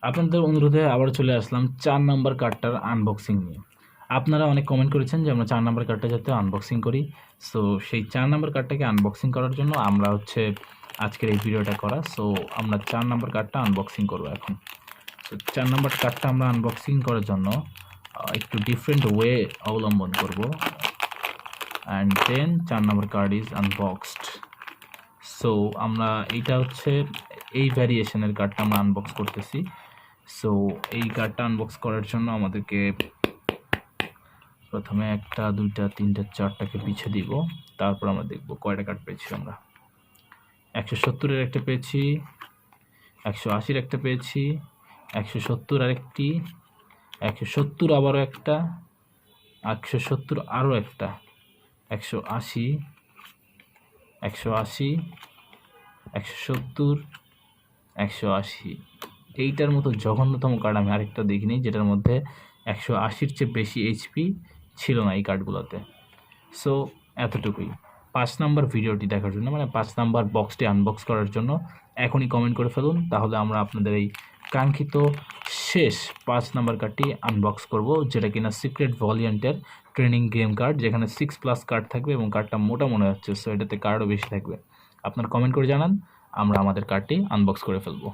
আপনাদের অনুরোধে আবার চলে আসলাম 4 নাম্বার কার্ডটার আনবক্সিং নিয়ে। আপনারা অনেক কমেন্ট করেছেন যে আমরা 4 নাম্বার কার্ডটা যাতে আনবক্সিং করি। সো সেই 4 নাম্বার কার্ডটাকে আনবক্সিং করার জন্য আমরা আজকের এই ভিডিওটা করা। সো আমরা 4 নাম্বার কার্ডটা আনবক্সিং করব এখন। সো 4 নাম্বার কার্ডটা আমরা আনবক্সিং করার জন্য একটু ডিফারেন্ট ওয়ে অবলম্বন করব। And then 4 number card is unboxed. So আমরা এই ভ্যারিয়েশনের কার্ডটা আমরা আনবক্স করতেছি। সো এই কার্ডটা আনবক্স করার জন্য আমাদেরকে প্রথমে 1টা 2টা 3টা 4টাকে পিছিয়ে দিব। তারপর আমরা দেখব কয়টা কার্ড পেয়েছি আমরা। 170 এর একটা পেয়েছি, 180 এর একটা পেয়েছি, 170 আরেকটি, 170 আবারও একটা, 170 আরও একটা, 180, 180, 170, 180। এইটার মতো জঘন্যতম কার্ড আমি আরেকটা দেখিনি যেটার মধ্যে 180-র চেয়ে বেশি এইচপি ছিল না এই কার্ডগুলোতে। সো এতটুকুই। 5 নাম্বার ভিডিওটি দেখার জন্য, মানে 5 নাম্বার বক্সটি আনবক্স করার জন্য এখনই কমেন্ট করে ফেলুন। তাহলে আমরা আপনাদের এই কাঙ্ক্ষিত শেষ 5 নাম্বার কার্ডটি আনবক্স করব, যেটা কিনা সিক্রেট ভলিয়েন্টের ট্রেনিং গেম কার্ড, যেখানে 6+ কার্ড থাকবে এবং কার্ডটা মোটা মনে হচ্ছে। সো এটাতে কার্ডও বেশি থাকবে। আপনার কমেন্ট করে জানান, আমরা আমাদের কার্ডটি আনবক্স করে ফেলবো।